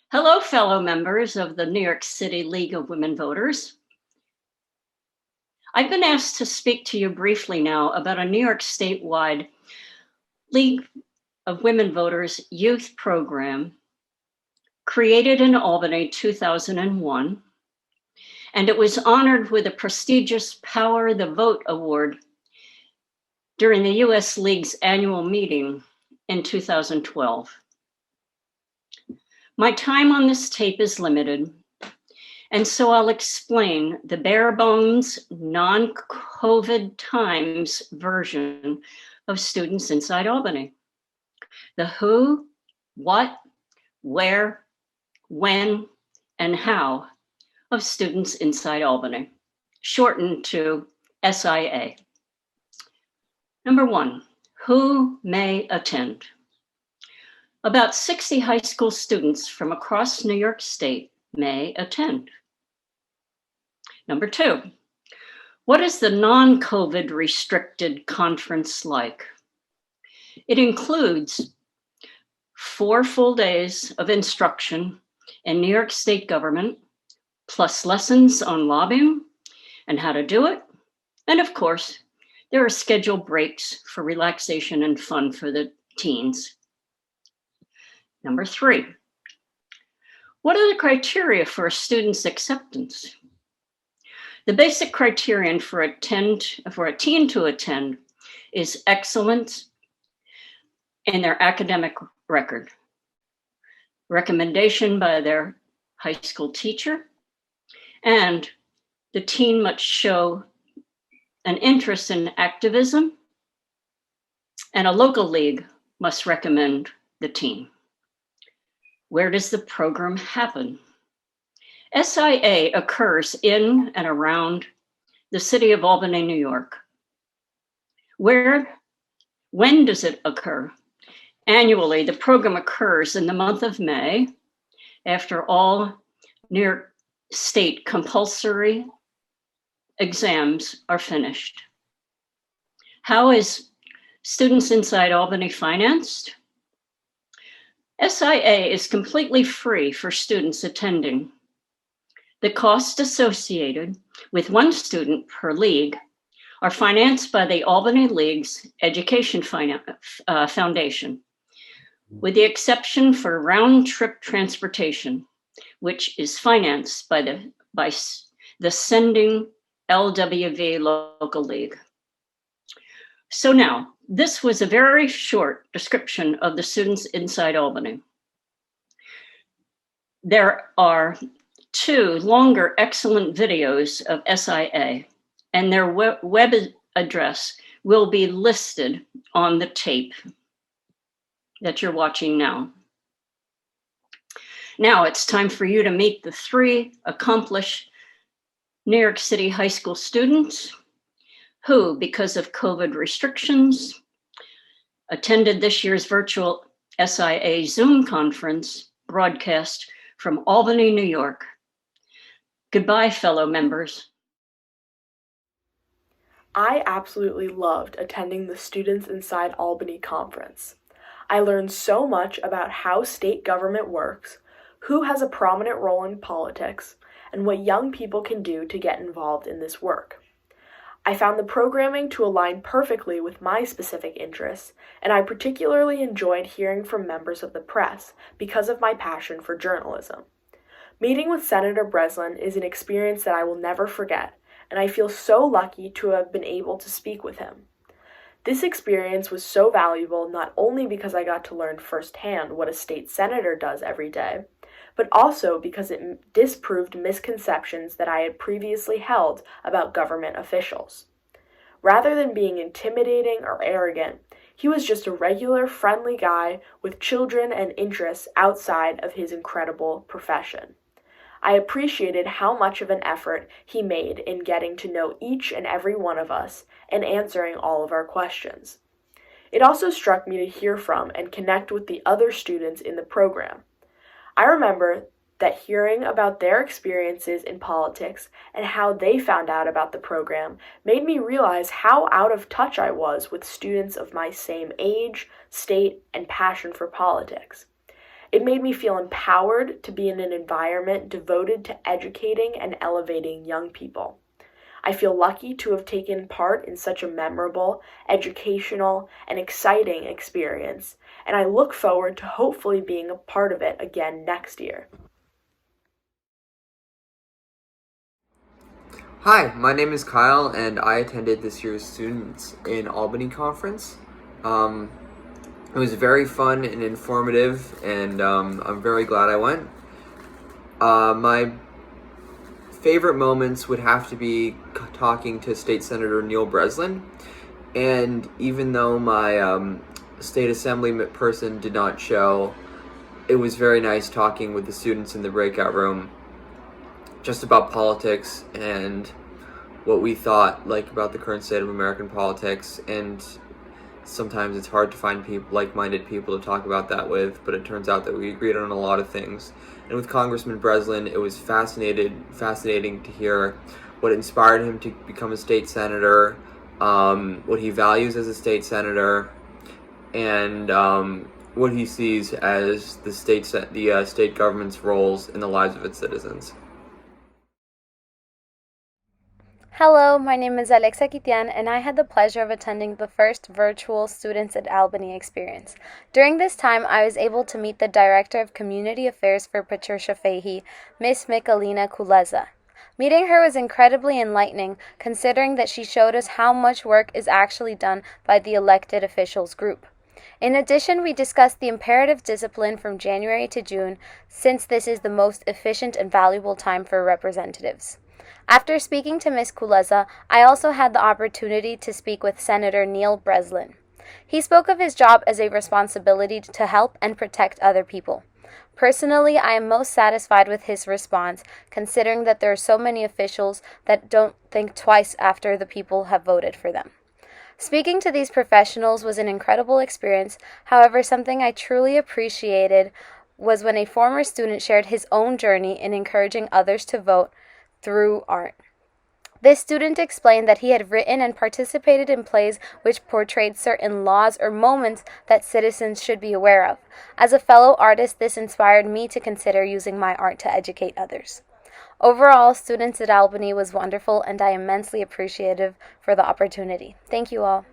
Hello, fellow members of the New York City League of Women Voters. I've been asked to speak to you briefly now about a New York statewide League of Women Voters youth program created in Albany 2001, and it was honored with a prestigious Power the Vote Award during the U.S. League's annual meeting in 2012. My time on this tape is limited, and so I'll explain the bare bones, non-COVID times version of Students Inside Albany. The who, what, where, when, and how of Students Inside Albany, shortened to SIA. Number one, who may attend? About 60 high school students from across New York State may attend. Number two, what is the non-COVID restricted conference like? It includes 4 full days of instruction in New York State government, plus lessons on lobbying and how to do it. And of course, there are scheduled breaks for relaxation and fun for the teens. Number three, what are the criteria for a student's acceptance? The basic criterion for a teen to attend is excellence in their academic record, recommendation by their high school teacher, and the teen must show an interest in activism, and a local league must recommend the teen. Where does the program happen? SIA occurs in and around the city of Albany, New York. When does it occur? Annually, the program occurs in the month of May after all New York State compulsory exams are finished. How is Students Inside Albany financed? SIA is completely free for students attending. The costs associated with one student per league are financed by the Albany League's Education Foundation, with the exception for round-trip transportation, which is financed by the sending LWV local league. So now, this was a very short description of the Students Inside Albany. There are 2 longer excellent videos of SIA, and their web address will be listed on the tape that you're watching now. Now it's time for you to meet the 3 accomplished New York City high school students who, because of COVID restrictions, attended this year's virtual SIA Zoom conference broadcast from Albany, New York. Goodbye, fellow members. I absolutely loved attending the Students Inside Albany conference. I learned so much about how state government works, who has a prominent role in politics, and what young people can do to get involved in this work. I found the programming to align perfectly with my specific interests, and I particularly enjoyed hearing from members of the press because of my passion for journalism. Meeting with Senator Breslin is an experience that I will never forget, and I feel so lucky to have been able to speak with him. This experience was so valuable not only because I got to learn firsthand what a state senator does every day, but also because it disproved misconceptions that I had previously held about government officials. Rather than being intimidating or arrogant, he was just a regular, friendly guy with children and interests outside of his incredible profession. I appreciated how much of an effort he made in getting to know each and every one of us and answering all of our questions. It also struck me to hear from and connect with the other students in the program. I remember that hearing about their experiences in politics and how they found out about the program made me realize how out of touch I was with students of my same age, state, and passion for politics. It made me feel empowered to be in an environment devoted to educating and elevating young people. I feel lucky to have taken part in such a memorable, educational, and exciting experience, and I look forward to hopefully being a part of it again next year. Hi, my name is Kyle, and I attended this year's Students in Albany conference. It was very fun and informative, and I'm very glad I went. My favorite moments would have to be talking to State Senator Neil Breslin, and even though my state assembly person did not show, it was very nice talking with the students in the breakout room just about politics and what we thought about the current state of American politics. And sometimes it's hard to find like-minded people to talk about that with, but it turns out that we agreed on a lot of things. And with Congressman Breslin, it was fascinating to hear what inspired him to become a state senator, what he values as a state senator, and what he sees as the state government's roles in the lives of its citizens. Hello, my name is Alexa Kitian, and I had the pleasure of attending the first virtual Students at Albany experience. During this time, I was able to meet the Director of Community Affairs for Patricia Fahey, Miss Michalina Kuleza. Meeting her was incredibly enlightening, considering that she showed us how much work is actually done by the elected officials group. In addition, we discussed the imperative discipline from January to June, since this is the most efficient and valuable time for representatives. After speaking to Ms. Kuleza, I also had the opportunity to speak with Senator Neil Breslin. He spoke of his job as a responsibility to help and protect other people. Personally, I am most satisfied with his response, considering that there are so many officials that don't think twice after the people have voted for them. Speaking to these professionals was an incredible experience. However, something I truly appreciated was when a former student shared his own journey in encouraging others to vote through art. This student explained that he had written and participated in plays which portrayed certain laws or moments that citizens should be aware of. As a fellow artist, this inspired me to consider using my art to educate others. Overall, Students at Albany was wonderful, and I am immensely appreciative for the opportunity. Thank you all.